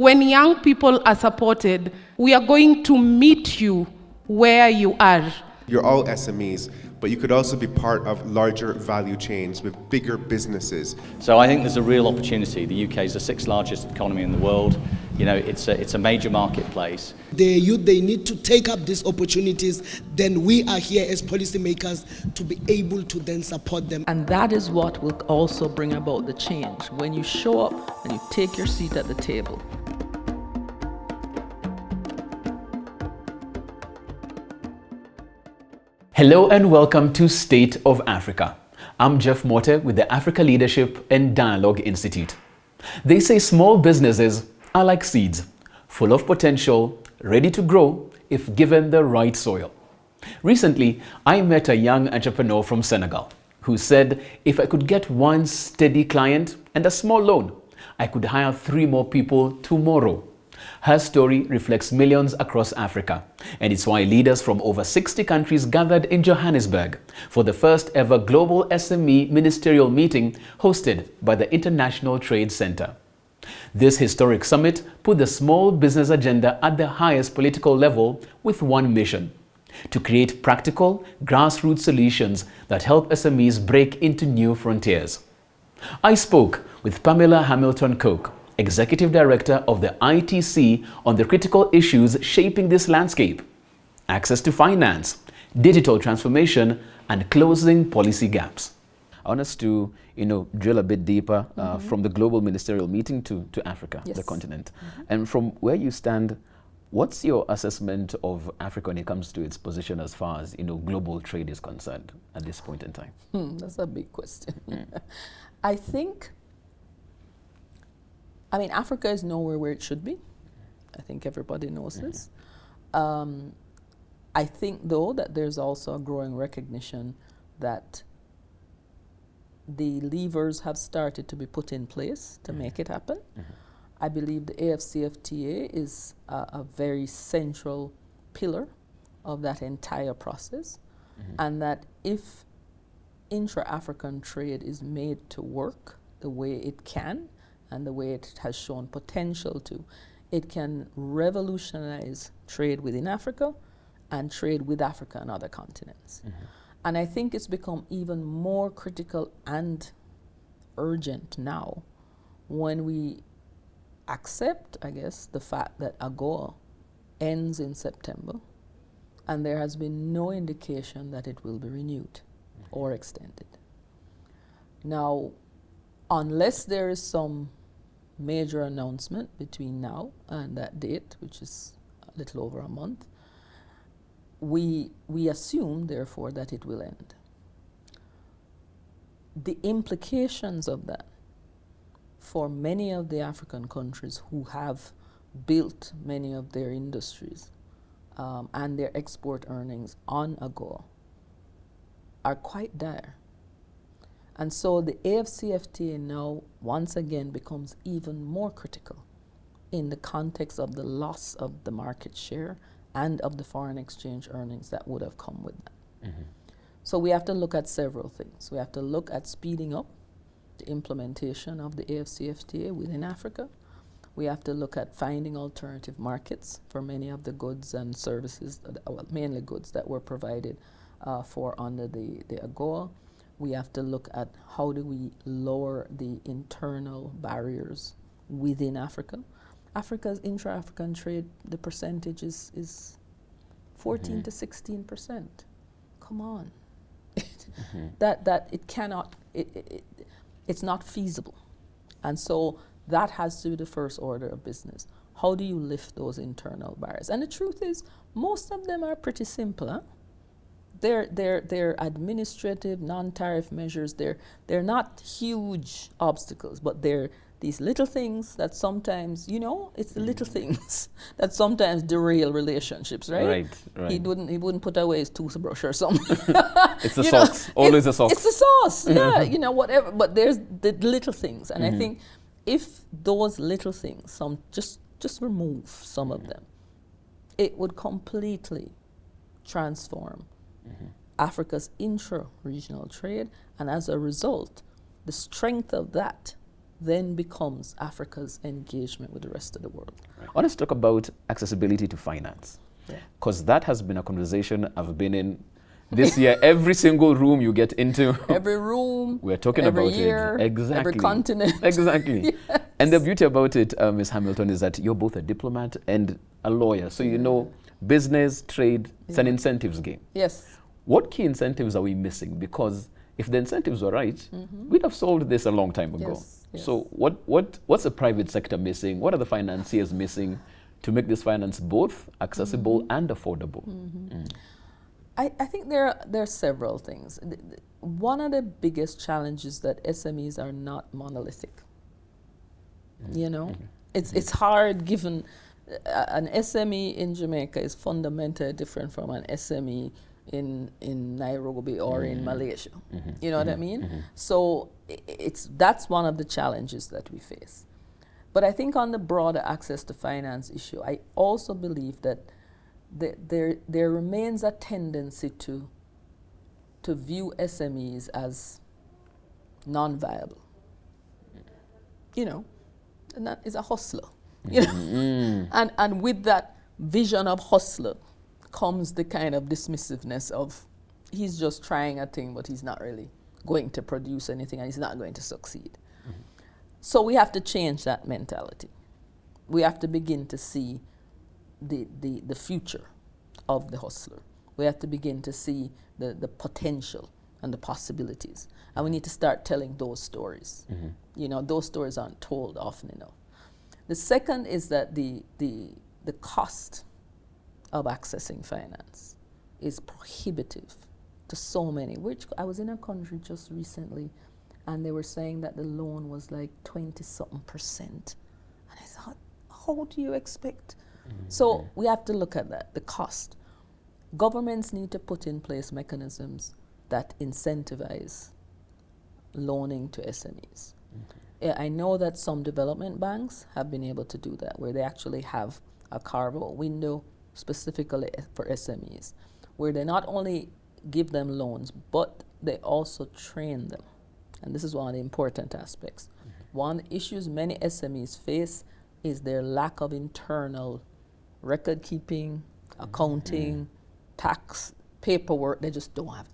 When young people are supported, we are going to meet you where you are. You're all SMEs, but you could also be part of larger value chains with bigger businesses. So I think there's a real opportunity. The UK is the 6th largest economy in the world. You know, it's a major marketplace. The youth, they need to take up these opportunities. Then we are here as policymakers to be able to then support them. And that is what will also bring about the change, when you show up and you take your seat at the table. Hello and welcome to State of Africa. I'm Jeff Morte with the Africa Leadership and Dialogue Institute. They say small businesses are like seeds, full of potential, ready to grow if given the right soil. Recently, I met a young entrepreneur from Senegal who said if I could get one steady client and a small loan, I could hire 3 more people tomorrow. Her story reflects millions across Africa, and it's why leaders from over 60 countries gathered in Johannesburg for the first ever Global SME Ministerial Meeting hosted by the International Trade Center. This historic summit put the small business agenda at the highest political level with one mission: to create practical, grassroots solutions that help SMEs break into new frontiers. I spoke with Pamela Hamilton-Coke, Executive Director of the ITC, on the critical issues shaping this landscape: access to finance, digital transformation, and closing policy gaps. I want us to, drill a bit deeper from the Global Ministerial Meeting to Africa, Yes. the continent. And from where you stand, what's your assessment of Africa when it comes to its position as far as, global trade is concerned at this point in time? That's a big question. I mean, Africa is nowhere where it should be. I think everybody knows this. I think, though, that there's also a growing recognition that the levers have started to be put in place to make it happen. I believe the AFCFTA is a very central pillar of that entire process, and that if intra-African trade is made to work the way it can, and the way it has shown potential to, it can revolutionize trade within Africa and trade with Africa and other continents. And I think it's become even more critical and urgent now when we accept, I guess, the fact that AGOA ends in September, and there has been no indication that it will be renewed or extended. Now, unless there is some major announcement between now and that date, which is a little over a month, we assume, therefore, that it will end. The implications of that for many of the African countries who have built many of their industries and their export earnings on AGOA are quite dire. And so the AFCFTA now once again becomes even more critical in the context of the loss of the market share and of the foreign exchange earnings that would have come with that. So we have to look at several things. We have to look at speeding up the implementation of the AFCFTA within Africa. We have to look at finding alternative markets for many of the goods and services, mainly goods that were provided for under the AGOA. We have to look at how do we lower the internal barriers within Africa. Africa's intra-African trade, the percentage is 14 to 16%. Come on. That it cannot, it's not feasible. And so that has to be the first order of business. How do you lift those internal barriers? And the truth is, most of them are pretty simple, huh? They're administrative, non-tariff measures. They're not huge obstacles, but they're these little things that sometimes, it's the little things that sometimes derail relationships, right? Right. He wouldn't put away his toothbrush or something. It's the sauce, always the sauce. It's the sauce, yeah, whatever. But there's the little things, and I think if those little things, just remove some of them, it would completely transform Africa's intra-regional trade, and as a result, the strength of that then becomes Africa's engagement with the rest of the world. I want us to talk about accessibility to finance, because that has been a conversation I've been in this year. Every single room you get into, Every room, we're talking every about year, it. Exactly. every continent. Exactly. Yes. And the beauty about it, Ms. Hamilton, is that you're both a diplomat and a lawyer. So you know business, trade, it's an incentives game. Yes. What key incentives are we missing? Because if the incentives were right, we'd have solved this a long time ago. Yes, yes. So what's the private sector missing? What are the financiers missing to make this finance both accessible and affordable? I think there are several things. One of the biggest challenges that SMEs are not monolithic. You know, it's hard given an SME in Jamaica is fundamentally different from an SME in Nairobi or in Malaysia. You know what I mean? So that's one of the challenges that we face. But I think on the broader access to finance issue, I also believe that there remains a tendency to view SMEs as non-viable. You know, and that is a hustler. You know, and with that vision of hustler comes the kind of dismissiveness of he's just trying a thing, but he's not really going to produce anything, and he's not going to succeed. So we have to change that mentality. We have to begin to see the future of the hustler. We have to begin to see the potential and the possibilities. And we need to start telling those stories. You know, those stories aren't told often enough. The second is that the cost of accessing finance is prohibitive to so many. I was in a country just recently, and they were saying that the loan was like 20-something%. And I thought, how do you expect? So we have to look at that, the cost. Governments need to put in place mechanisms that incentivize loaning to SMEs. I know that some development banks have been able to do that, where they actually have a carve-out window specifically for SMEs, where they not only give them loans, but they also train them. And this is one of the important aspects. One of the issues many SMEs face is their lack of internal record keeping, accounting, tax, paperwork. They just don't have it.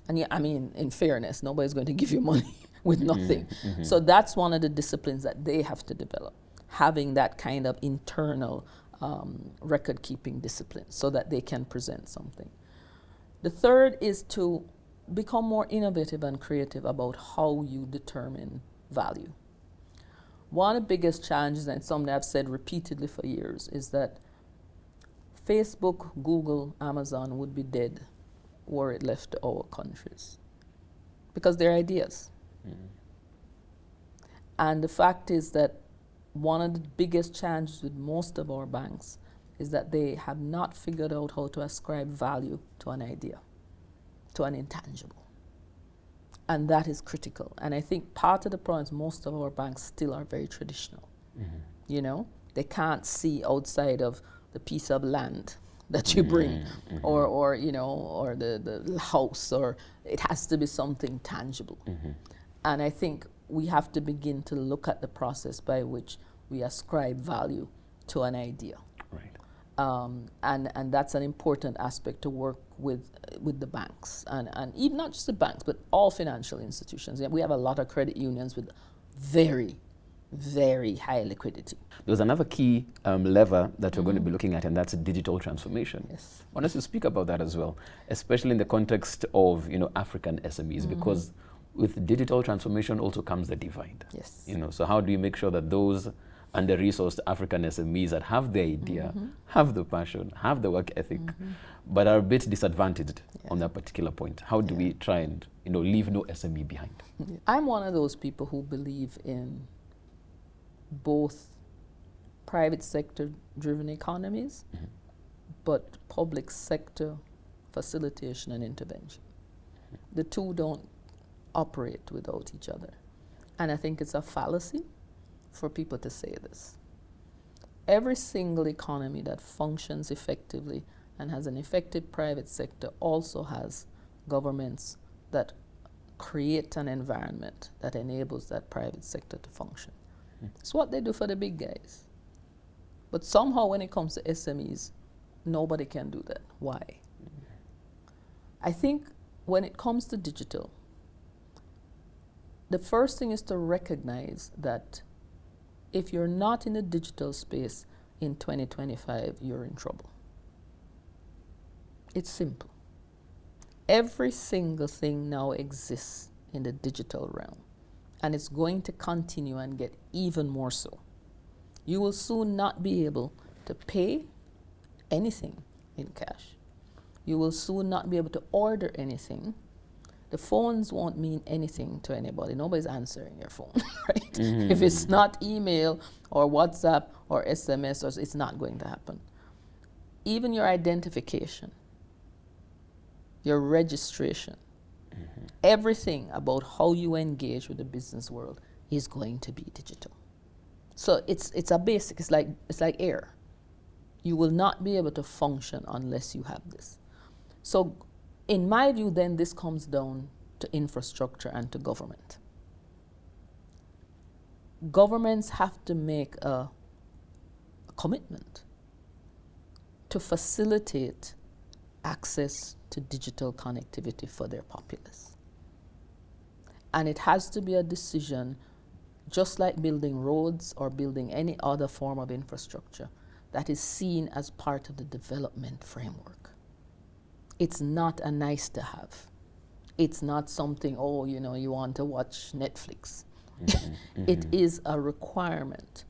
And yeah, I mean, in fairness, nobody's going to give you money with nothing. So that's one of the disciplines that they have to develop, having that kind of internal record keeping discipline so that they can present something. The third is to become more innovative and creative about how you determine value. One of the biggest challenges, and something I've said repeatedly for years, is that Facebook, Google, Amazon would be dead were it left to our countries, because they're ideas. And the fact is that one of the biggest challenges with most of our banks is that they have not figured out how to ascribe value to an idea, to an intangible. And that is critical. And I think part of the problem is most of our banks still are very traditional. You know, they can't see outside of the piece of land that you bring, or you know, or the house, or it has to be something tangible. And I think we have to begin to look at the process by which we ascribe value to an idea. And that's an important aspect to work with the banks, and even not just the banks, but all financial institutions. We have a lot of credit unions with very, very high liquidity. There's another key lever that we're going to be looking at, and that's digital transformation. Yes. I want us to speak about that as well, especially in the context of, you know, African SMEs, because with digital transformation also comes the divide. Yes. You know, so how do you make sure that those under-resourced African SMEs that have the idea, have the passion, have the work ethic, but are a bit disadvantaged on that particular point? How do we try and, you know, leave no SME behind? I'm one of those people who believe in both private sector driven economies, but public sector facilitation and intervention. The two don't operate without each other. And I think it's a fallacy for people to say this. Every single economy that functions effectively and has an effective private sector also has governments that create an environment that enables that private sector to function. It's what they do for the big guys. But somehow when it comes to SMEs, nobody can do that. Why? I think when it comes to digital, the first thing is to recognize that if you're not in the digital space in 2025, you're in trouble. It's simple. Every single thing now exists in the digital realm, and it's going to continue and get even more so. You will soon not be able to pay anything in cash. You will soon not be able to order anything. The phones won't mean anything to anybody. Nobody's answering your phone, right? If it's not email or WhatsApp or SMS, it's not going to happen. Even your identification, your registration, everything about how you engage with the business world is going to be digital. So it's a basic, it's like air. You will not be able to function unless you have this. So in my view, then this comes down to infrastructure and to government. Governments have to make a commitment to facilitate access to digital connectivity for their populace. And it has to be a decision, just like building roads or building any other form of infrastructure, that is seen as part of the development framework. It's not a nice to have. It's not something, oh, you know, you want to watch Netflix. It is a requirement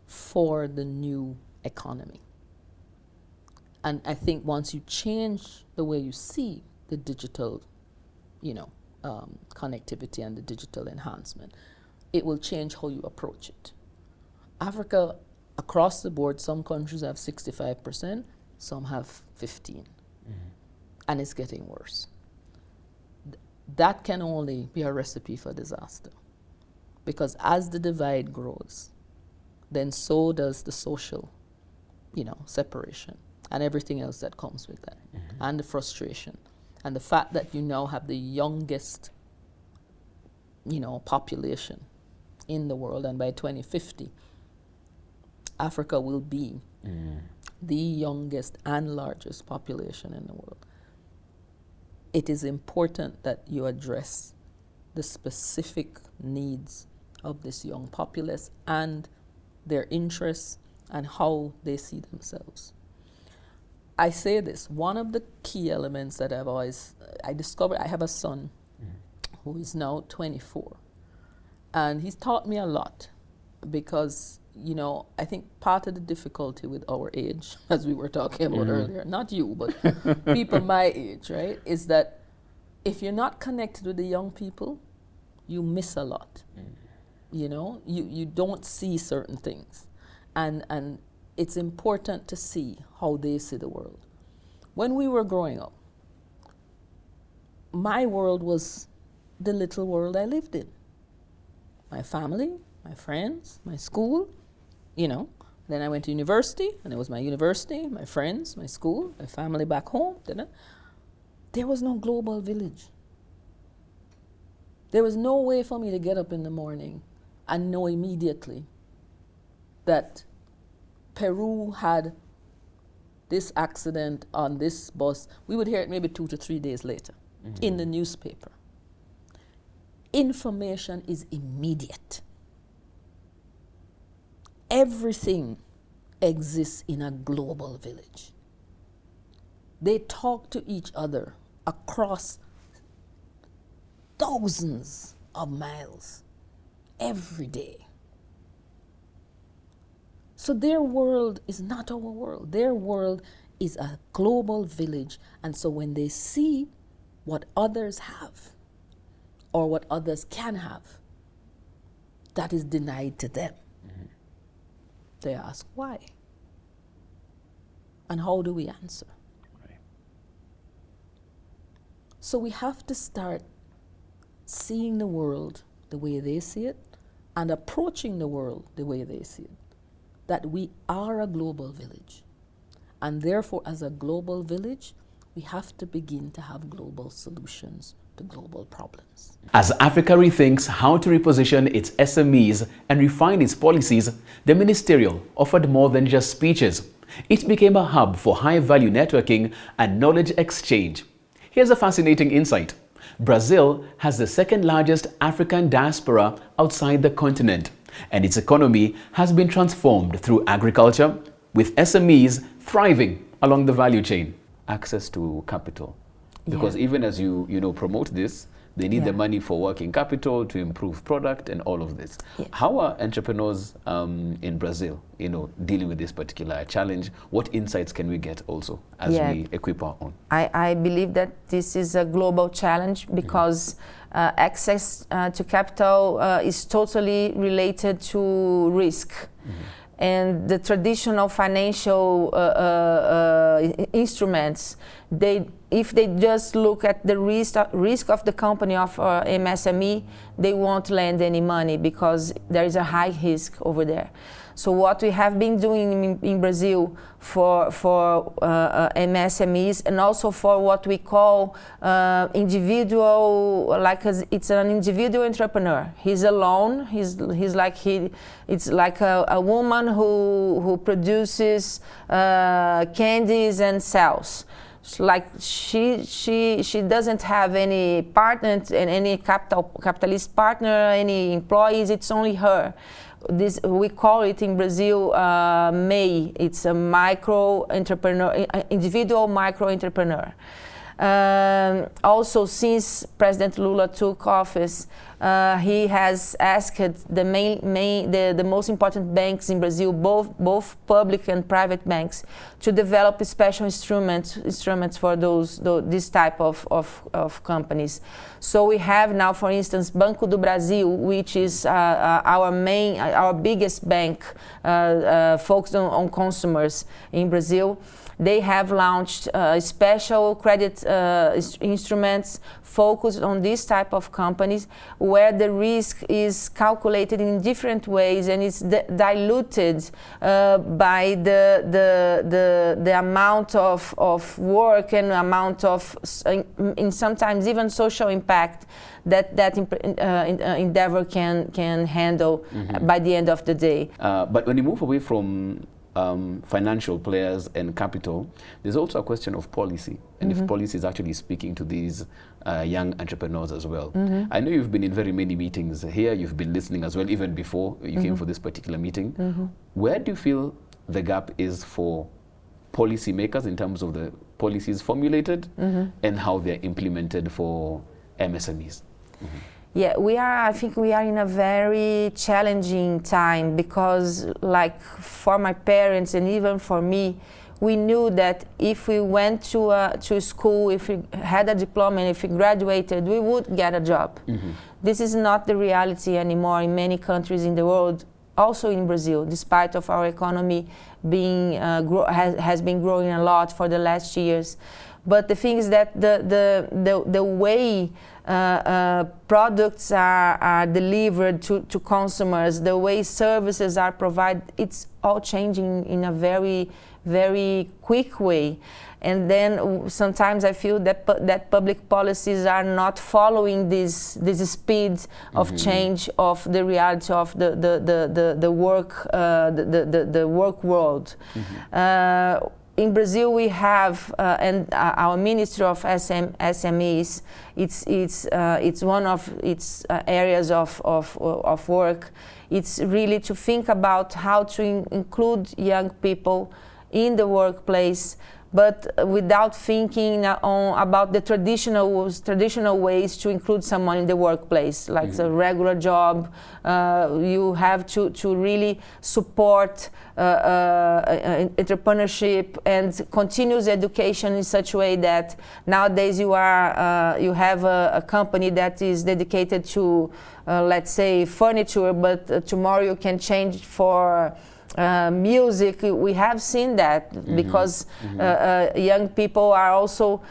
for the new economy. And I think once you change the way you see the digital, connectivity and the digital enhancement, it will change how you approach it. Africa, across the board, some countries have 65%, some have 15%. And it's getting worse. That can only be a recipe for disaster. Because as the divide grows, then so does the social, separation and everything else that comes with that. And the frustration. And the fact that you now have the youngest, population in the world, and by 2050, Africa will be the youngest and largest population in the world. It is important that you address the specific needs of this young populace and their interests and how they see themselves. I say this, one of the key elements that I discovered, I have a son who is now 24, and he's taught me a lot because, I think part of the difficulty with our age, as we were talking about earlier, not you, but people my age, right, is that if you're not connected with the young people, you miss a lot. You don't see certain things. And it's important to see how they see the world. When we were growing up, my world was the little world I lived in. My family, my friends, my school, Then I went to university, and it was my university, my friends, my school, my family back home. There was no global village. There was no way for me to get up in the morning and know immediately that Peru had this accident on this bus. We would hear it maybe 2 to 3 days later in the newspaper. Information is immediate. Everything exists in a global village. They talk to each other across thousands of miles every day. So their world is not our world. Their world is a global village. And so when they see what others have or what others can have, that is denied to them, they ask why. And how do we answer? Right. So we have to start seeing the world the way they see it and approaching the world the way they see it. That we are a global village. And therefore, as a global village, we have to begin to have global solutions to the global problems. As Africa rethinks how to reposition its SMEs and refine its policies, the Ministerial offered more than just speeches. It became a hub for high-value networking and knowledge exchange. Here's a fascinating insight. Brazil has the second largest African diaspora outside the continent, and its economy has been transformed through agriculture, with SMEs thriving along the value chain. Access to capital. Because even as you promote this, they need the money for working capital to improve product and all of this. Yeah. How are entrepreneurs in Brazil, dealing with this particular challenge? What insights can we get also as we equip our own? I believe that this is a global challenge because access to capital is totally related to risk. And the traditional financial instruments, if they just look at the risk of the company of MSME, they won't lend any money because there is a high risk over there. So what we have been doing in Brazil for MSMEs and also for what we call individual, it's an individual entrepreneur. He's alone. It's like a woman who produces candies and sells. Like she doesn't have any partner and any capitalist partner, any employees. It's only her. This we call it in Brazil MEI. It's a micro entrepreneur, individual micro entrepreneur. Also, since President Lula took office, he has asked the most important banks in Brazil, both public and private banks, to develop special instruments for this type of companies. So we have now, for instance, Banco do Brasil, which is our biggest bank focused on consumers in Brazil. They have launched special credit instruments focused on this type of companies where the risk is calculated in different ways and is diluted by the amount of work and amount of, in sometimes even social impact that endeavor can handle by the end of the day. But when you move away from financial players and capital, there's also a question of policy, and if policy is actually speaking to these young entrepreneurs as well. I know you've been in very many meetings here, you've been listening as well, even before you came for this particular meeting. Where do you feel the gap is for policymakers in terms of the policies formulated and how they're implemented for MSMEs? Yeah, I think we are in a very challenging time because, like, for my parents and even for me, we knew that if we went to school, if we had a diploma, and if we graduated, we would get a job. This is not the reality anymore in many countries in the world, also in Brazil, despite of our economy being has been growing a lot for the last years. But the thing is that the way products are delivered to consumers, the way services are provided, it's all changing in a very, very quick way. And then sometimes I feel that public policies are not following this speed of change of the reality of the work world. In Brazil, we have and our Ministry of SMEs. It's one of its areas of work. It's really to think about how to include young people in the workplace, but without thinking about the traditional ways to include someone in the workplace, like a regular job. You have to really support entrepreneurship and continuous education in such a way that nowadays you have a company that is dedicated to, let's say, furniture, but tomorrow you can change for music. We have seen that because young people are also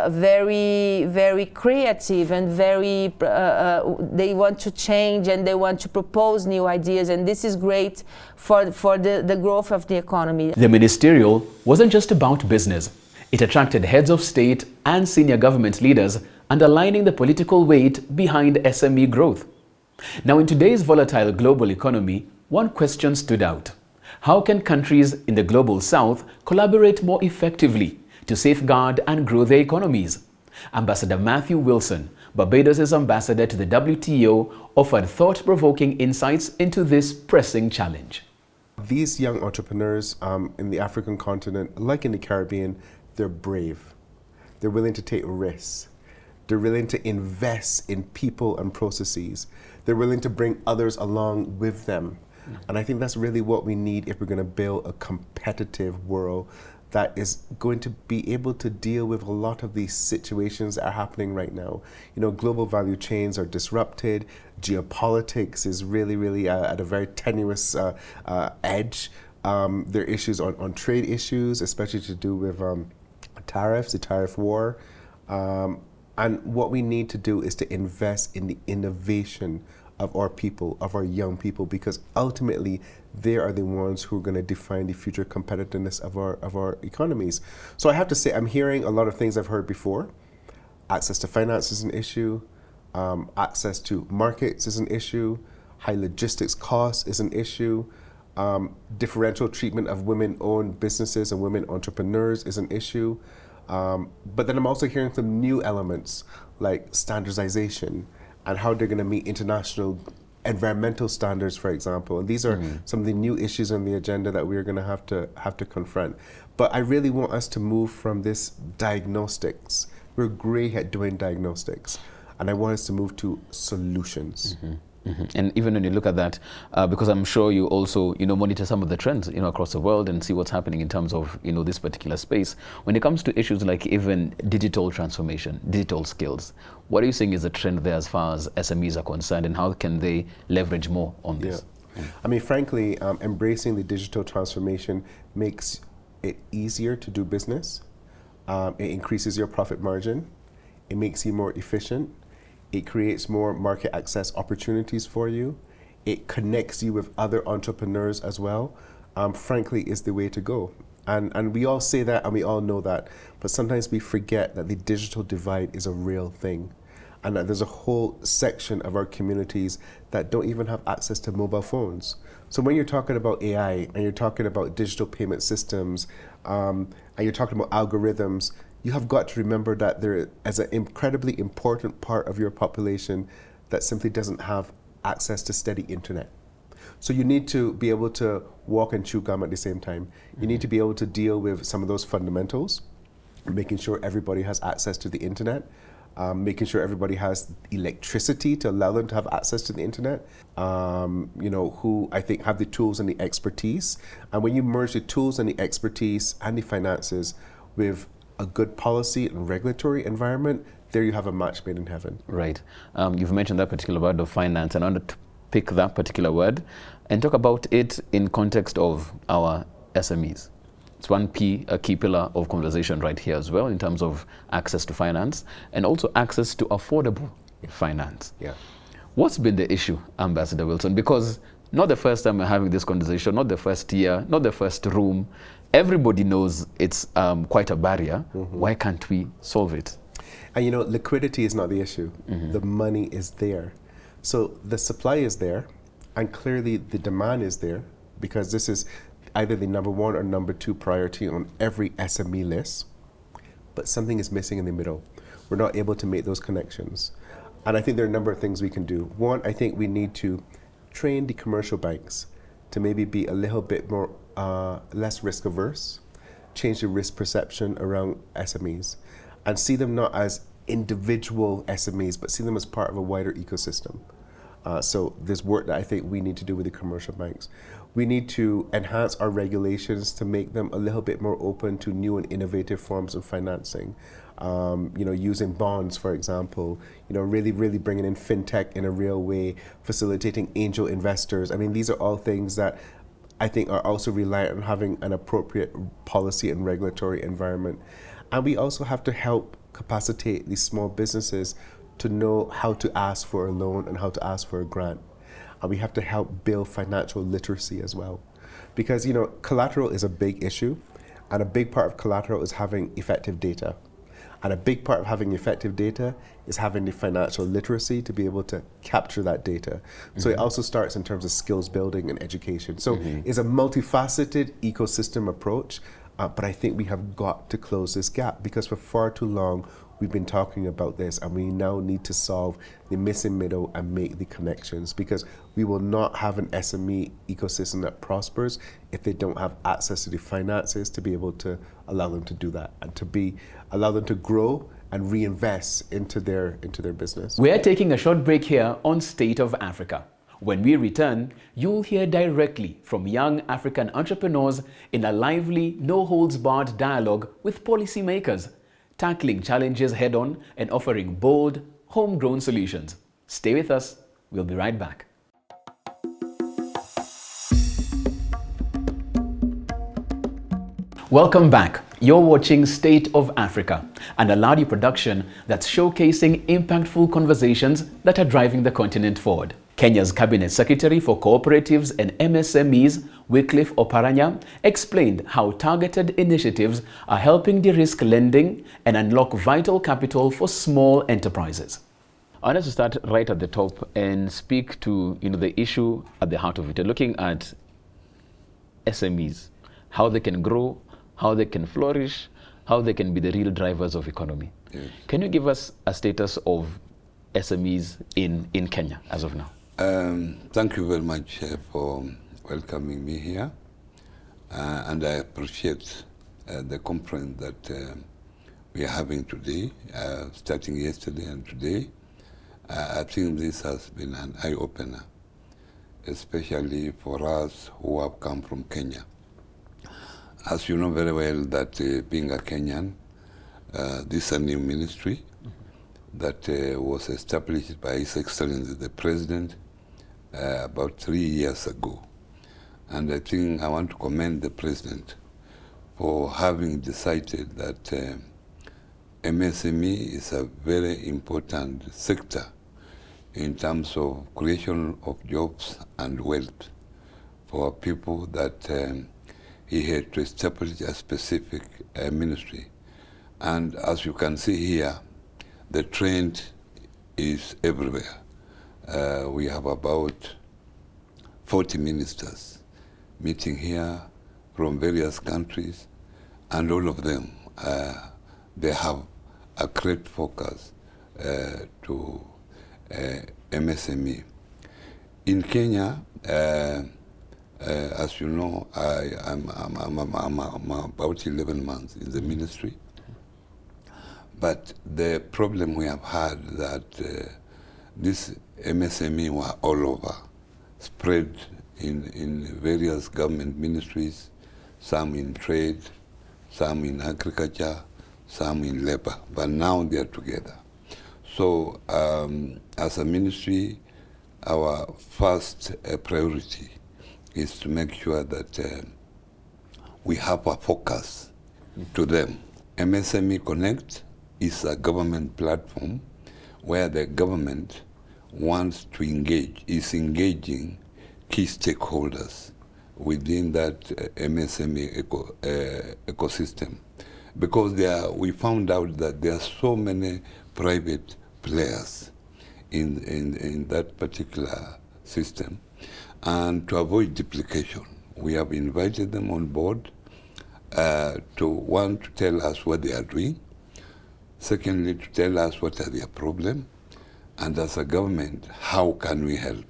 very, very creative and very they want to change and they want to propose new ideas, and this is great for the growth of the economy. The Ministerial wasn't just about business. It attracted heads of state and senior government leaders and aligning the political weight behind SME growth. Now, in today's volatile global economy, one question stood out. How can countries in the global south collaborate more effectively to safeguard and grow their economies? Ambassador Matthew Wilson, Barbados' ambassador to the WTO, offered thought-provoking insights into this pressing challenge. These young entrepreneurs in the African continent, like in the Caribbean, they're brave. They're willing to take risks. They're willing to invest in people and processes. They're willing to bring others along with them. And I think that's really what we need if we're going to build a competitive world that is going to be able to deal with a lot of these situations that are happening right now. You know, global value chains are disrupted. Geopolitics is really at a very tenuous edge. There are issues on trade issues, especially to do with tariffs, the tariff war. And what we need to do is to invest in the innovation of our people, of our young people, because ultimately they are the ones who are going to define the future competitiveness of our economies. So I have to say, I'm hearing a lot of things I've heard before. Access to finance is an issue. Access to markets is an issue. High logistics costs is an issue. Differential treatment of women-owned businesses and women entrepreneurs is an issue. But then I'm also hearing some new elements like standardization and how they're going to meet international environmental standards, for example. And these are some of the new issues on the agenda that we're going to have to confront. But I really want us to move from this diagnostics. We're great at doing diagnostics, and I want us to move to solutions. And even when you look at that, because I'm sure you also, monitor some of the trends, across the world and see what's happening in terms of, this particular space. When it comes to issues like even digital transformation, digital skills, what are you seeing is the trend there as far as SMEs are concerned, and how can they leverage more on this? I mean, frankly, embracing the digital transformation makes it easier to do business. It increases your profit margin. It makes you more efficient. It creates more market access opportunities for you. It connects you with other entrepreneurs as well. Frankly, is the way to go. And we all say that and we all know that, but sometimes we forget that the digital divide is a real thing. And that there's a whole section of our communities that don't even have access to mobile phones. So when you're talking about AI and you're talking about digital payment systems and you're talking about algorithms, you have got to remember that there is an incredibly important part of your population that simply doesn't have access to steady internet. So you need to be able to walk and chew gum at the same time. You need to be able to deal with some of those fundamentals, making sure everybody has access to the internet, making sure everybody has electricity to allow them to have access to the internet, who I think have the tools and the expertise. And when you merge the tools and the expertise and the finances with a good policy and regulatory environment, there you have a match made in heaven. Right. You've mentioned that particular word of finance, and I want to pick that particular word and talk about it in context of our SMEs. It's a key pillar of conversation right here as well, in terms of access to finance and also access to affordable finance. Yeah. What's been the issue, Ambassador Wilson? Because not the first time we're having this conversation, not the first year, not the first room. Everybody knows it's quite a barrier. Why can't we solve it? And liquidity is not the issue. The money is there. So the supply is there, and clearly the demand is there, because this is either the number one or number two priority on every SME list, but something is missing in the middle. We're not able to make those connections. And I think there are a number of things we can do. One, I think we need to train the commercial banks to maybe be a little bit more less risk averse, change the risk perception around SMEs, and see them not as individual SMEs, but see them as part of a wider ecosystem. So there's work that I think we need to do with the commercial banks. We need to enhance our regulations to make them a little bit more open to new and innovative forms of financing. Using bonds, for example, really bringing in fintech in a real way, facilitating angel investors. I mean, these are all things that I think are also reliant on having an appropriate policy and regulatory environment. And we also have to help capacitate these small businesses to know how to ask for a loan and how to ask for a grant. And we have to help build financial literacy as well. Because, collateral is a big issue, and a big part of collateral is having effective data. And a big part of having effective data is having the financial literacy to be able to capture that data. So it also starts in terms of skills building and education. So it's a multifaceted ecosystem approach, but I think we have got to close this gap, because for far too long we've been talking about this, and we now need to solve the missing middle and make the connections, because we will not have an SME ecosystem that prospers if they don't have access to the finances to be able to allow them to do that, and to allow them to grow and reinvest into their business. We're taking a short break here on State of Africa. When we return, you'll hear directly from young African entrepreneurs in a lively, no-holds-barred dialogue with policymakers, tackling challenges head-on and offering bold, homegrown solutions. Stay with us. We'll be right back. Welcome back. You're watching State of Africa, an ALADI production that's showcasing impactful conversations that are driving the continent forward. Kenya's Cabinet Secretary for Cooperatives and MSMEs, Wycliffe Oparanya, explained how targeted initiatives are helping de-risk lending and unlock vital capital for small enterprises. I want us to start right at the top and speak to the issue at the heart of it, looking at SMEs, how they can grow, how they can flourish, how they can be the real drivers of economy. Yes. Can you give us a status of SMEs in Kenya as of now? Thank you very much for welcoming me here, and I appreciate the conference that we are having today, starting yesterday and today. I think this has been an eye-opener, especially for us who have come from Kenya. As you know very well that being a Kenyan, this is a new ministry that was established by His Excellency the President about 3 years ago. And I think I want to commend the President for having decided that MSME is a very important sector in terms of creation of jobs and wealth for people, that he had to establish a specific ministry. And as you can see here, the trend is everywhere. We have about 40 ministers meeting here from various countries, and all of them, they have a great focus to MSME. In Kenya, as you know, I'm about 11 months in the ministry, but the problem we have had that this MSME were all over, spread in various government ministries, some in trade, some in agriculture, some in labor, but now they are together. So as a ministry, our first priority is to make sure that we have a focus to them. MSME Connect is a government platform where the government wants to engage, is engaging key stakeholders within that MSME ecosystem. Because we found out that there are so many private players in that particular system. And to avoid duplication, we have invited them on board to tell us what they are doing. Secondly, to tell us what are their problems. And as a government, how can we help?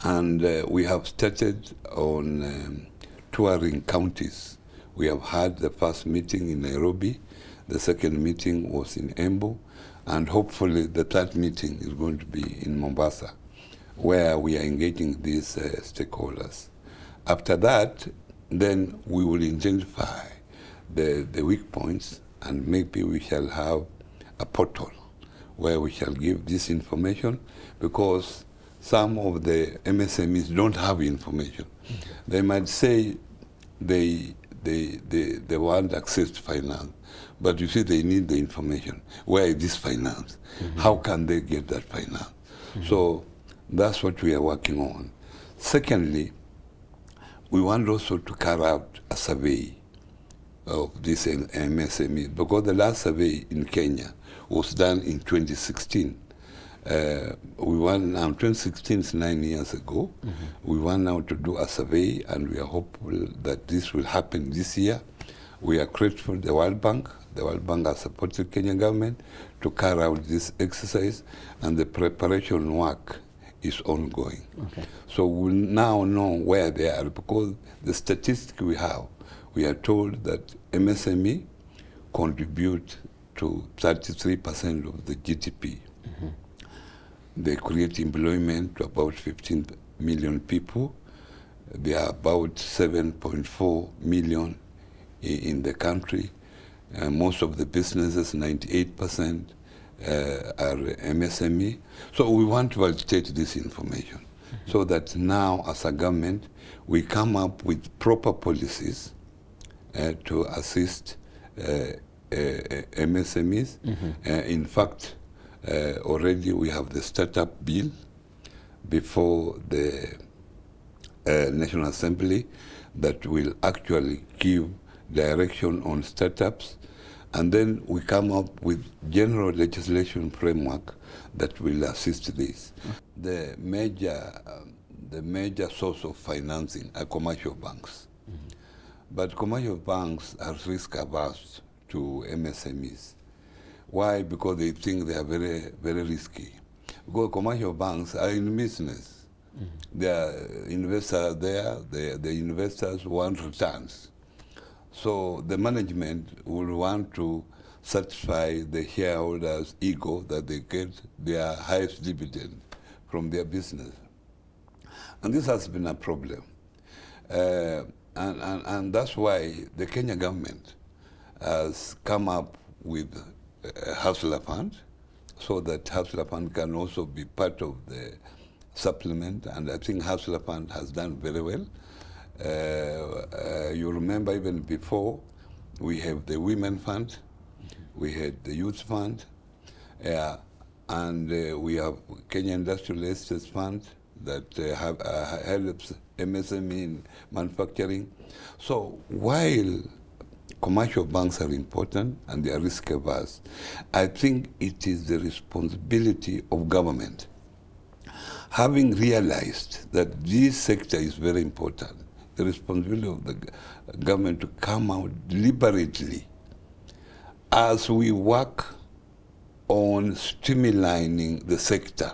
And we have started on touring counties. We have had the first meeting in Nairobi. The second meeting was in Embu. And hopefully the third meeting is going to be in Mombasa, where we are engaging these stakeholders. After that, then we will identify the weak points, and maybe we shall have a portal where we shall give this information, because some of the MSMEs don't have information. They might say they want access to finance, but you see they need the information. Where is this finance? How can they get that finance? So that's what we are working on. Secondly, we want also to carry out a survey of this MSME, because the last survey in Kenya was done in 2016. We want now, 2016 is 9 years ago. We want now to do a survey, and we are hopeful that this will happen this year. We are grateful to the World Bank. The World Bank has supported Kenyan government to carry out this exercise, and the preparation work is ongoing. Okay. So we now know where they are, because the statistic we have, we are told that MSME contribute to 33% of the GDP. They create employment to about 15 million people. There are about 7.4 million in the country. Most of the businesses, 98%, are MSME. So we want to validate this information so that now, as a government, we come up with proper policies to assist MSMEs. In fact, already we have the startup bill before the National Assembly that will actually give direction on startups, and then we come up with general legislation framework that will assist this. The major source of financing are commercial banks, but commercial banks are risk averse to MSMEs. Why? Because they think they are very, very risky. Because commercial banks are in business. Their investors are there, the investors want returns. So the management will want to satisfy the shareholders' ego that they get their highest dividend from their business. And this has been a problem. And that's why the Kenya government has come up with a Hustler Fund, so that Hustler Fund can also be part of the supplement, and I think Hustler Fund has done very well. You remember even before, we have the Women Fund, we had the Youth Fund, and we have Kenya Industrial Estates Fund that helps MSME in manufacturing. So while commercial banks are important and they are risk averse, I think it is the responsibility of government, having realized that this sector is very important, the responsibility of the government to come out deliberately as we work on streamlining the sector.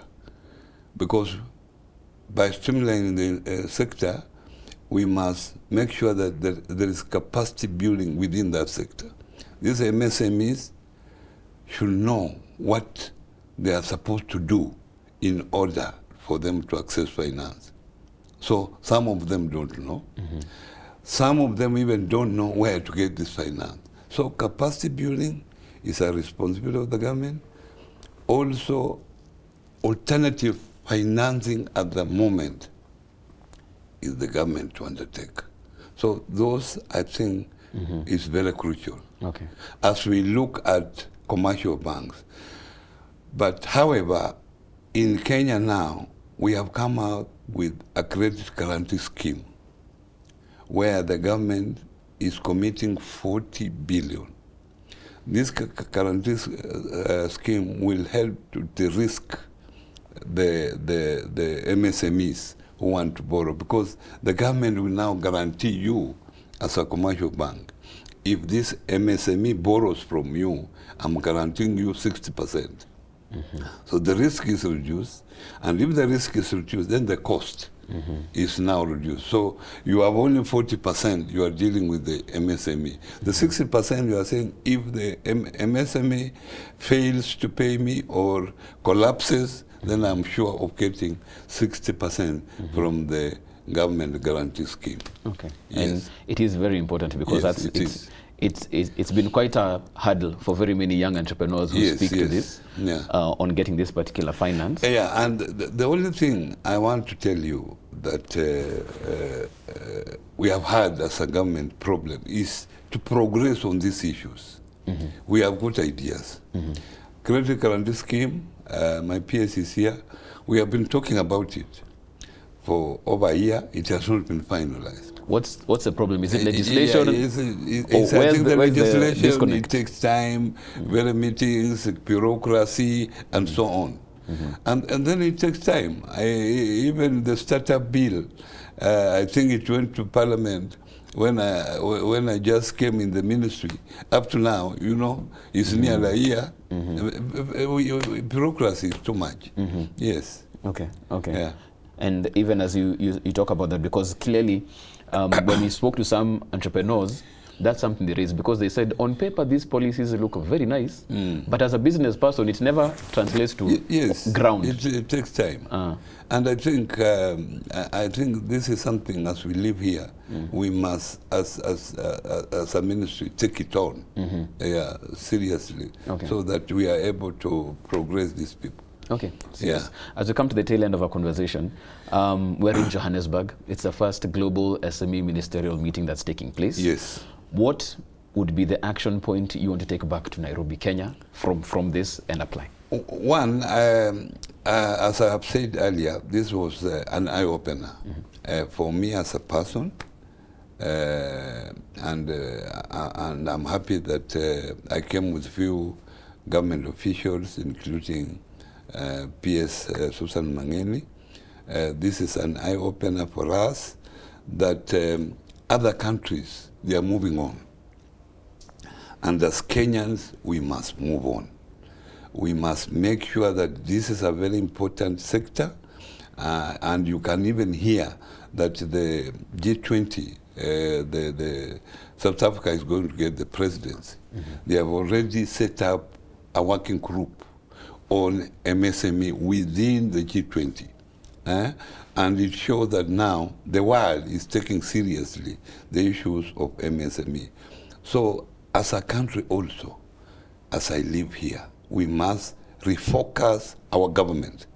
Because by streamlining the sector, we must make sure that there is capacity building within that sector. These MSMEs should know what they are supposed to do in order for them to access finance. So some of them don't know. Some of them even don't know where to get this finance. So capacity building is a responsibility of the government. Also, alternative financing at the moment is the government to undertake. So those, I think, is very crucial. Okay. As we look at commercial banks. But however, in Kenya now, we have come out with a credit guarantee scheme where the government is committing 40 billion. This guarantee scheme will help to de-risk the MSMEs who want to borrow, because the government will now guarantee you as a commercial bank. If this MSME borrows from you, I'm guaranteeing you 60%. So the risk is reduced, and if the risk is reduced, then the cost is now reduced. So you have only 40% you are dealing with the MSME. The 60% you are saying, if the MSME fails to pay me or collapses, then I'm sure of getting 60% from the government guarantee scheme. Okay. Yes. And it is very important, because yes, it's been quite a hurdle for very many young entrepreneurs who speak to this on getting this particular finance. Yeah, and the only thing I want to tell you that we have had as a government problem is to progress on these issues. We have good ideas. Credit guarantee scheme, my PS is here. We have been talking about it for over a year. It has not been finalized. What's the problem? Is it legislation? I think the legislation, it takes time, very meetings, bureaucracy, and so on. And then it takes time. Even the startup bill, I think it went to Parliament when I just came in the ministry. Up to now, you know, it's nearly a year. Bureaucracy is too much. Yes. Okay. Yeah. And even as you talk about that, because clearly when we spoke to some entrepreneurs, that's something they raised, because they said on paper these policies look very nice, but as a business person it never translates to ground. It takes time. And I think this is something, as we live here, we must, as a ministry, take it on seriously, so that we are able to progress these people. Okay. So yes. As we come to the tail end of our conversation, we're in Johannesburg. It's the first Global SME Ministerial Meeting that's taking place. Yes. What would be the action point you want to take back to Nairobi, Kenya, from this and apply? One, as I have said earlier, this was an eye-opener for me as a person, and I'm happy that I came with few government officials, including PS Susan Mangeni. This is an eye-opener for us that other countries, they are moving on. And as Kenyans, we must move on. We must make sure that this is a very important sector, and you can even hear that the G20, the South Africa is going to get the presidency. They have already set up a working group on MSME within the G20. And it shows that now the world is taking seriously the issues of MSME. So as a country also, as I live here, we must refocus our government.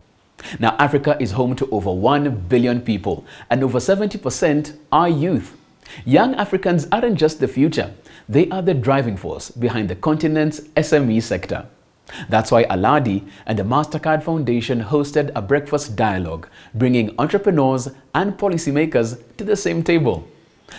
Now, Africa is home to over 1 billion people, and over 70% are youth. Young Africans aren't just the future, they are the driving force behind the continent's SME sector. That's why ALADI and the Mastercard Foundation hosted a breakfast dialogue, bringing entrepreneurs and policymakers to the same table.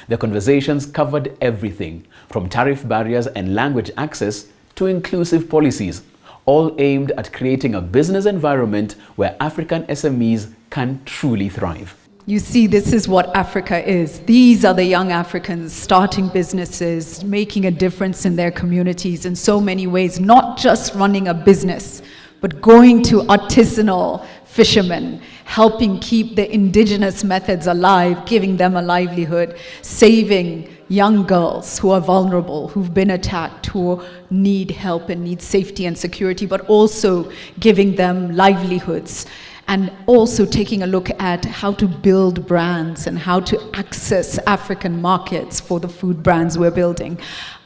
The conversations covered everything from tariff barriers and language access to inclusive policies, all aimed at creating a business environment where African SMEs can truly thrive. You see, this is what Africa is. These are the young Africans starting businesses, making a difference in their communities in so many ways, not just running a business, but going to artisanal fishermen, helping keep the indigenous methods alive, giving them a livelihood, saving young girls who are vulnerable, who've been attacked, who need help and need safety and security, but also giving them livelihoods. And also taking a look at how to build brands and how to access African markets for the food brands we're building.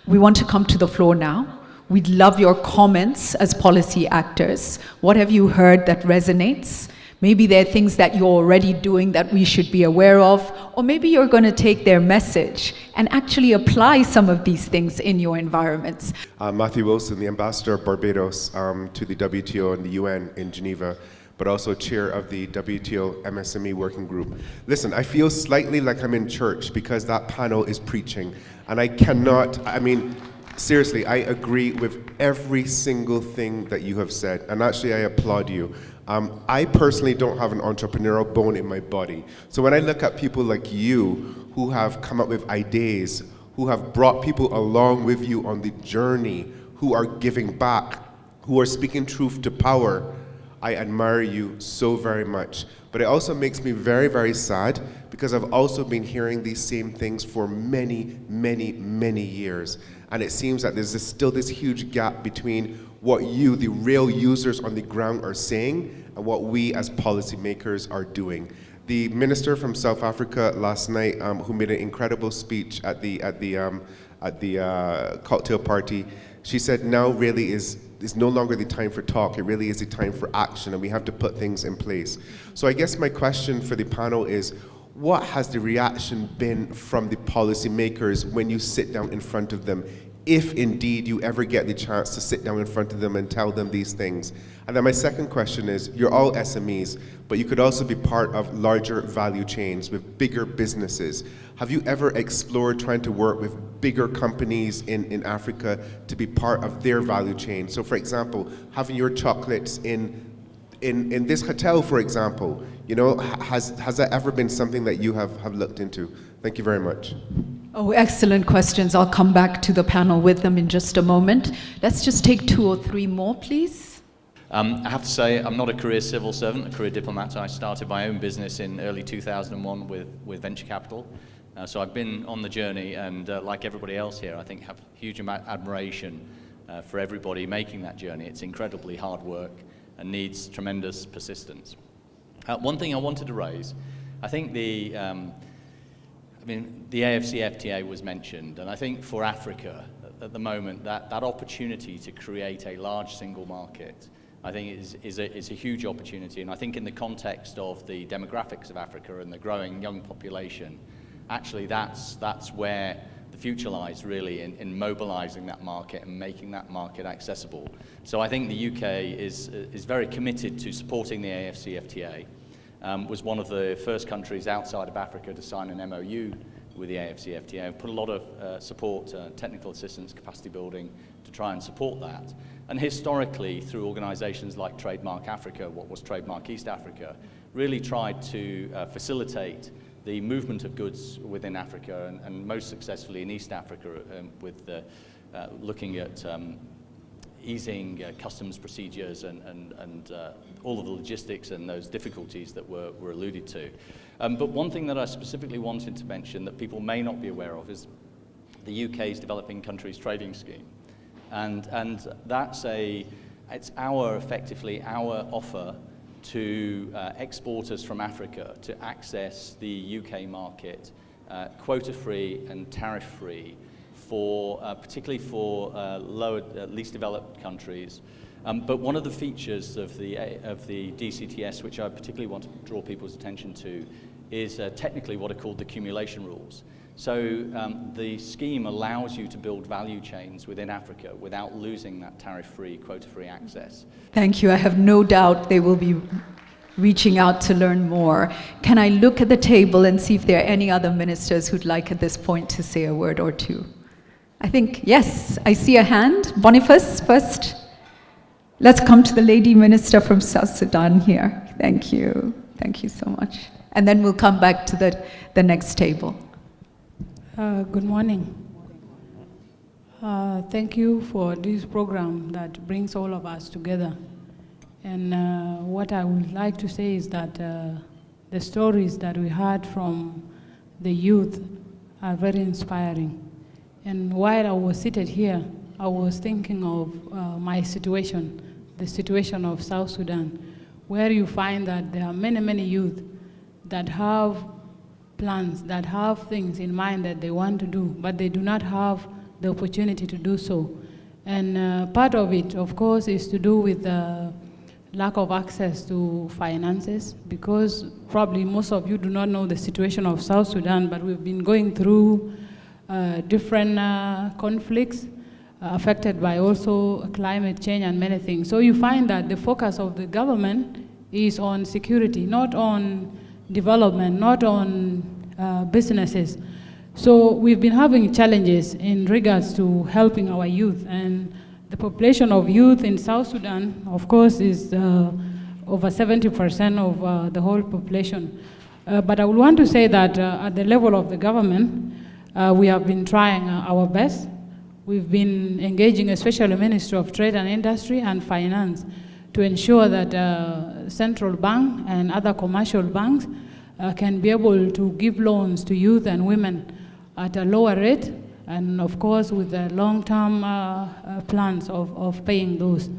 We want to come to the floor now. We'd love your comments as policy actors. What have you heard that resonates? Maybe there are things that you're already doing that we should be aware of, or maybe you're going to take their message and actually apply some of these things in your environments. Matthew Wilson, the ambassador of Barbados to the WTO and the UN in Geneva, but also chair of the WTO MSME working group. Listen, I feel slightly like I'm in church because that panel is preaching, and seriously, I agree with every single thing that you have said, and actually I applaud you. I personally don't have an entrepreneurial bone in my body. So when I look at people like you who have come up with ideas, who have brought people along with you on the journey, who are giving back, who are speaking truth to power, I admire you so very much. But it also makes me very, very sad because I've also been hearing these same things for many, many, many years. And it seems that there's still this huge gap between what you, the real users on the ground, are saying and what we as policymakers are doing. The minister from South Africa last night, who made an incredible speech at the cocktail party, she said now really is no longer the time for talk, it really is the time for action, and we have to put things in place. So I guess my question for the panel is, what has the reaction been from the policymakers when you sit down in front of them? if indeed you ever get the chance to sit down in front of them and tell them these things? And then my second question is, you're all SMEs, but you could also be part of larger value chains with bigger businesses. Have you ever explored trying to work with bigger companies in Africa to be part of their value chain? So for example, having your chocolates in this hotel, for example, you know, has that ever been something that you have looked into? Thank you very much. Oh, excellent questions. I'll come back to the panel with them in just a moment. Let's just take 2 or 3 more, please. I have to say, I'm not a career civil servant, a career diplomat. I started my own business in early 2001 with venture capital. So I've been on the journey, and like everybody else here, I think have huge amount of admiration for everybody making that journey. It's incredibly hard work and needs tremendous persistence. One thing I wanted to raise, I think the AFCFTA was mentioned, and I think for Africa at the moment, that opportunity to create a large single market, I think is a huge opportunity. And I think in the context of the demographics of Africa and the growing young population, actually that's where the future lies, really, in mobilizing that market and making that market accessible. So I think the UK is very committed to supporting the AFCFTA. Was one of the first countries outside of Africa to sign an MOU with the AFCFTA and put a lot of support, technical assistance, capacity building to try and support that. And historically, through organizations like Trademark Africa, what was Trademark East Africa, really tried to facilitate the movement of goods within Africa, and most successfully in East Africa with looking at easing customs procedures and all of the logistics and those difficulties that were alluded to. But one thing that I specifically wanted to mention that people may not be aware of is the UK's Developing Countries Trading Scheme. And that's effectively our offer to exporters from Africa to access the UK market, quota-free and tariff-free, particularly for least developed countries. But one of the features of the DCTS, which I particularly want to draw people's attention to, is technically what are called the accumulation rules. So the scheme allows you to build value chains within Africa without losing that tariff-free, quota-free access. Thank you. I have no doubt they will be reaching out to learn more. Can I look at the table and see if there are any other ministers who'd like at this point to say a word or two? I think, yes, I see a hand. Boniface first. Let's come to the lady minister from South Sudan here. Thank you. Thank you so much. And then we'll come back to the next table. Good morning. Thank you for this program that brings all of us together. And what I would like to say is that the stories that we heard from the youth are very inspiring. And while I was seated here, I was thinking of my situation, the situation of South Sudan, where you find that there are many, many youth that have plans, that have things in mind that they want to do, but they do not have the opportunity to do so. And part of it, of course, is to do with lack of access to finances, because probably most of you do not know the situation of South Sudan, but we've been going through different conflicts affected by also climate change and many things. So you find that the focus of the government is on security, not on development, not on businesses. So we've been having challenges in regards to helping our youth, and the population of youth in South Sudan, of course, is over 70% of the whole population. But I would want to say that at the level of the government, we have been trying our best. We've been engaging, especially the Ministry of Trade and Industry and Finance, to ensure that central bank and other commercial banks can be able to give loans to youth and women at a lower rate, and of course with the long-term plans of paying those.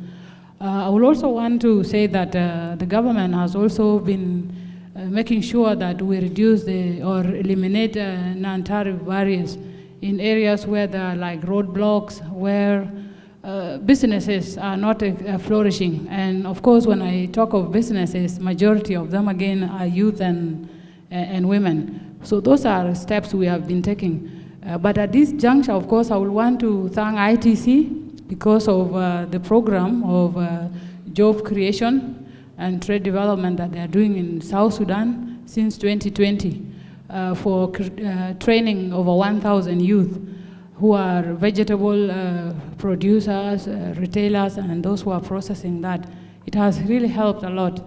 I would also want to say that the government has also been making sure that we reduce or eliminate non-tariff barriers in areas where there are like roadblocks, where businesses are not flourishing. And of course, when I talk of businesses, majority of them again are youth and women. So those are steps we have been taking. But at this juncture, of course, I will want to thank ITC because of the program of job creation and trade development that they are doing in South Sudan since 2020 for training over 1,000 youth who are vegetable producers, retailers, and those who are processing that. It has really helped a lot.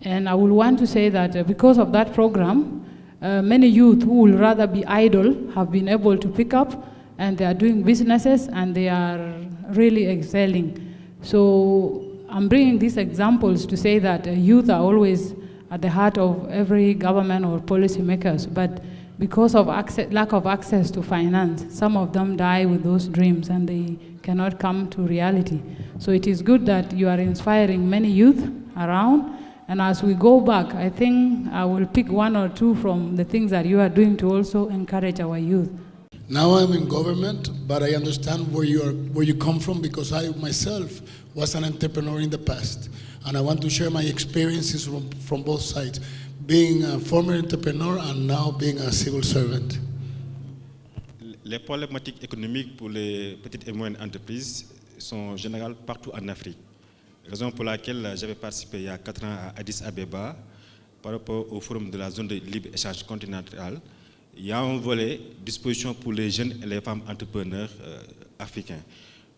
And I will want to say that because of that program, many youth who would rather be idle have been able to pick up, and they are doing businesses and they are really excelling. So I'm bringing these examples to say that youth are always at the heart of every government or policymakers, but because of lack of access to finance, some of them die with those dreams and they cannot come to reality. So it is good that you are inspiring many youth around. And as we go back, I think I will pick one or two from the things that you are doing to also encourage our youth. Now I'm in government, but I understand where you come from, because I myself was an entrepreneur in the past. And I want to share my experiences from both sides, being a former entrepreneur and now being a civil servant. Les problématiques économiques pour les petites et moyennes entreprises sont générales partout en Afrique. Raison pour laquelle j'avais participé il y a 4 ans à Addis Abeba par rapport au forum de la zone de libre-échange continentale. Il y a un volet disposition pour les jeunes et les femmes entrepreneurs africains.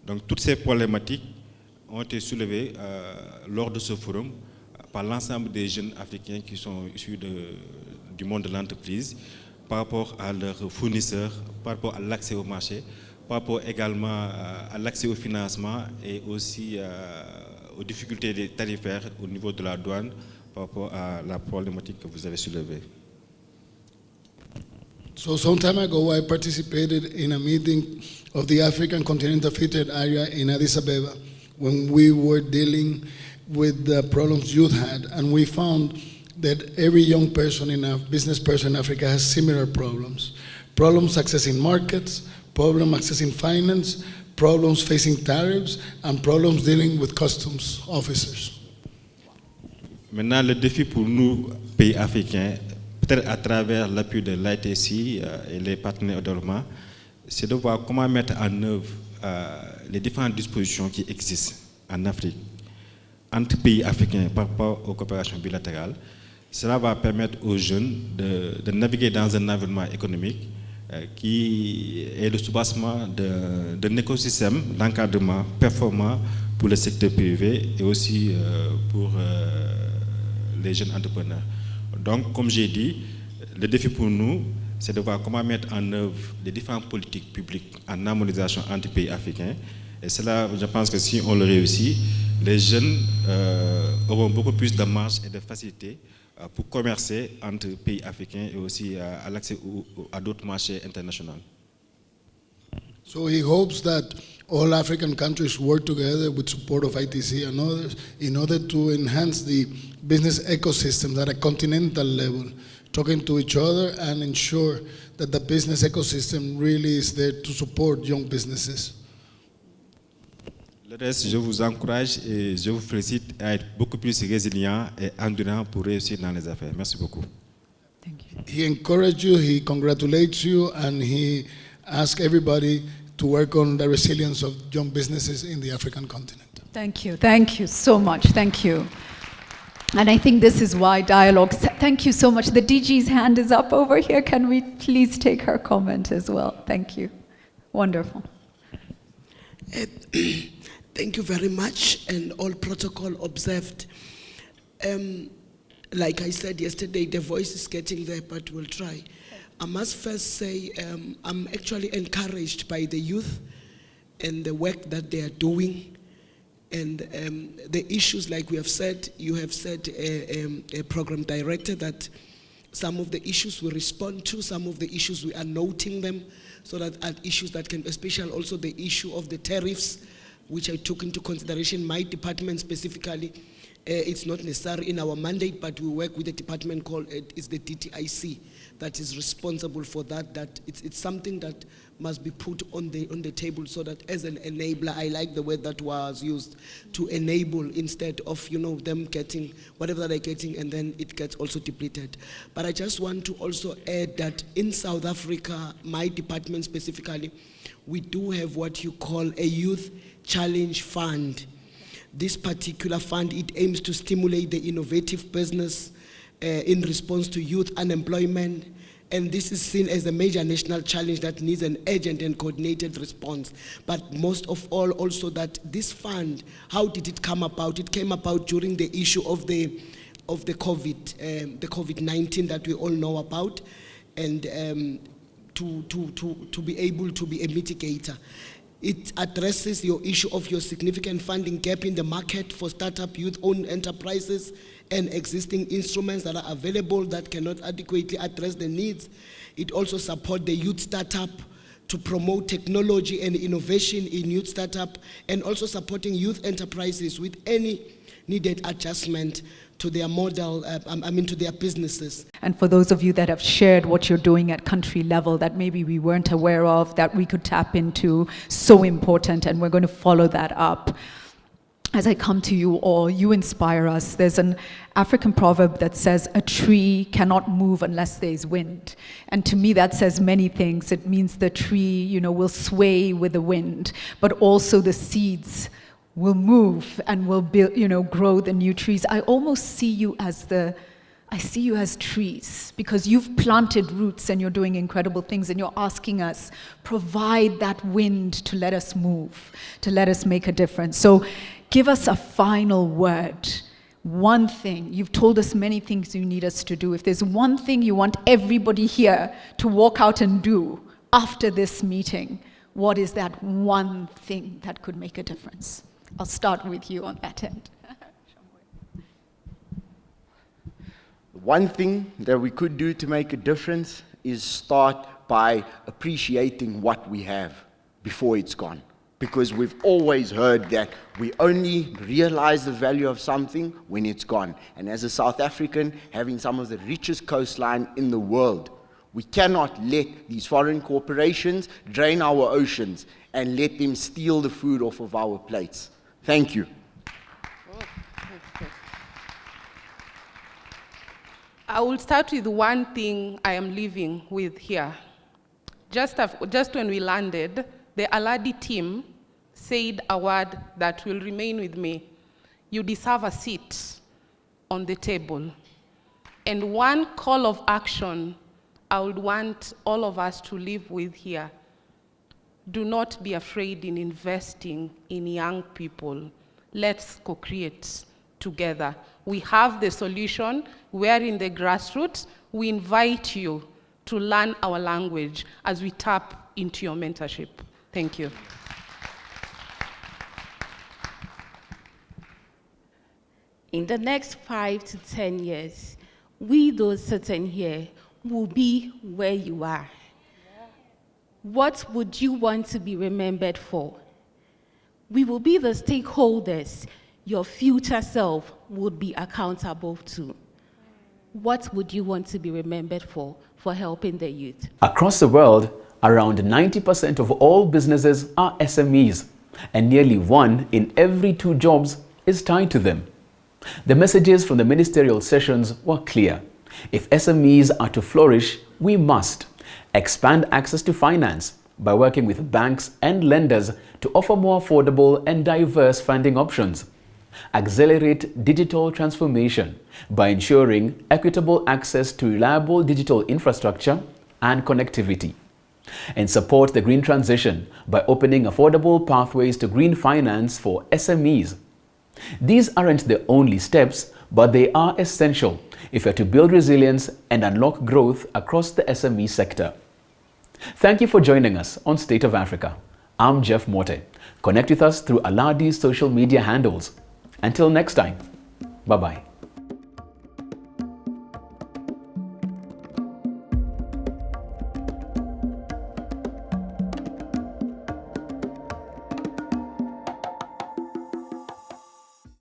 Donc toutes ces problématiques ont été soulevées lors de ce forum par l'ensemble des jeunes africains qui sont issus du monde de l'entreprise, par rapport à leurs fournisseurs, par rapport à l'accès au marché, par rapport également à l'accès au financement et aussi aux difficultés tarifaires au niveau de la douane par rapport à la problématique que vous avez soulevée. So some time ago, I participated in a meeting of the African Continental Free Trade Area in Addis Abeba when we were dealing with the problems youth had, and we found that every young person in a business person in Africa has similar problems. Problems accessing markets, problems accessing finance, problems facing tariffs, and problems dealing with customs officers. Maintenant, le défi pour nous, pays africains, peut-être à travers l'appui de l'ITC et les partenaires au développement, c'est de voir comment mettre en œuvre les différentes dispositions qui existent en Afrique, entre pays africains par rapport aux coopérations bilatérales. Cela va permettre aux jeunes de naviguer dans un environnement économique qui est le soubassement d'un écosystème d'encadrement performant pour le secteur privé et aussi pour les jeunes entrepreneurs. Donc, comme j'ai dit, le défi pour nous, c'est de voir comment mettre en œuvre les différentes politiques publiques en harmonisation entre pays africains. Et cela, je pense que si on le réussit, les jeunes auront beaucoup plus de marge et de facilité pour commercer entre pays africains et aussi à l'accès à d'autres marchés internationaux. So he hopes that all African countries work together with support of ITC and others in order to enhance the business ecosystems at a continental level, talking to each other and ensure that the business ecosystem really is there to support young businesses. Le reste, je vous encourage et je vous félicite à être beaucoup plus résilient et endurant pour réussir dans les affaires. Merci beaucoup. Thank you. He encouraged you, he congratulates you, and he asks everybody to work on the resilience of young businesses in the African continent. Thank you so much, thank you. And I think this is why dialogue, thank you so much. The DG's hand is up over here. Can we please take her comment as well? Thank you. Wonderful. Thank you very much, and all protocol observed. Like I said yesterday, the voice is getting there, but we'll try. I must first say I'm actually encouraged by the youth and the work that they are doing, and the issues, like we have said, you have said a program director that some of the issues we respond to, some of the issues we are noting them, so that are issues that can, especially also the issue of the tariffs, which I took into consideration, my department specifically, It's not necessarily in our mandate, but we work with a department called, it's the DTIC, that is responsible for that. That it's something that must be put on the table, so that as an enabler, I like the word that was used, to enable instead of them getting whatever they're getting and then it gets also depleted. But I just want to also add that in South Africa, my department specifically, we do have what you call a Youth Challenge Fund. This particular fund, it aims to stimulate the innovative business in response to youth unemployment, and this is seen as a major national challenge that needs an urgent and coordinated response. But most of all, also that this fund, how did it come about? It came about during the issue of the COVID-19 that we all know about, and to be able to be a mitigator. It addresses your issue of your significant funding gap in the market for startup youth-owned enterprises and existing instruments that are available that cannot adequately address the needs. It also supports the youth startup to promote technology and innovation in youth startup, and also supporting youth enterprises with any needed adjustment to their model, to their businesses. And for those of you that have shared what you're doing at country level that maybe we weren't aware of, that we could tap into, so important, and we're going to follow that up. As I come to you all, you inspire us. There's an African proverb that says, a tree cannot move unless there's wind. And to me, that says many things. It means the tree, will sway with the wind, but also the seeds will move and will build, grow the new trees. I almost see you as trees, because you've planted roots and you're doing incredible things, and you're asking us, provide that wind to let us move, to let us make a difference. So give us a final word. One thing. You've told us many things you need us to do. If there's one thing you want everybody here to walk out and do after this meeting, what is that one thing that could make a difference? I'll start with you on that end. One thing that we could do to make a difference is start by appreciating what we have before it's gone. Because we've always heard that we only realize the value of something when it's gone. And as a South African, having some of the richest coastline in the world, we cannot let these foreign corporations drain our oceans and let them steal the food off of our plates. Thank you. I will start with one thing I am leaving with here. Just when we landed, the ALADI team said a word that will remain with me. You deserve a seat on the table. And one call of action I would want all of us to live with here. Do not be afraid in investing in young people. Let's co-create together. We have the solution. We are in the grassroots. We invite you to learn our language as we tap into your mentorship. Thank you. In the next 5 to 10 years, we those sitting here will be where you are. What would you want to be remembered for? We will be the stakeholders your future self would be accountable to. What would you want to be remembered for helping the youth? Across the world, around 90% of all businesses are SMEs, and nearly 1 in every 2 jobs is tied to them. The messages from the ministerial sessions were clear. If SMEs are to flourish, we must expand access to finance by working with banks and lenders to offer more affordable and diverse funding options. Accelerate digital transformation by ensuring equitable access to reliable digital infrastructure and connectivity. And support the green transition by opening affordable pathways to green finance for SMEs. These aren't the only steps, but they are essential if you're to build resilience and unlock growth across the SME sector. Thank you for joining us on State of Africa. I'm Jeff Morte. Connect with us through ALADI's social media handles. Until next time, bye-bye.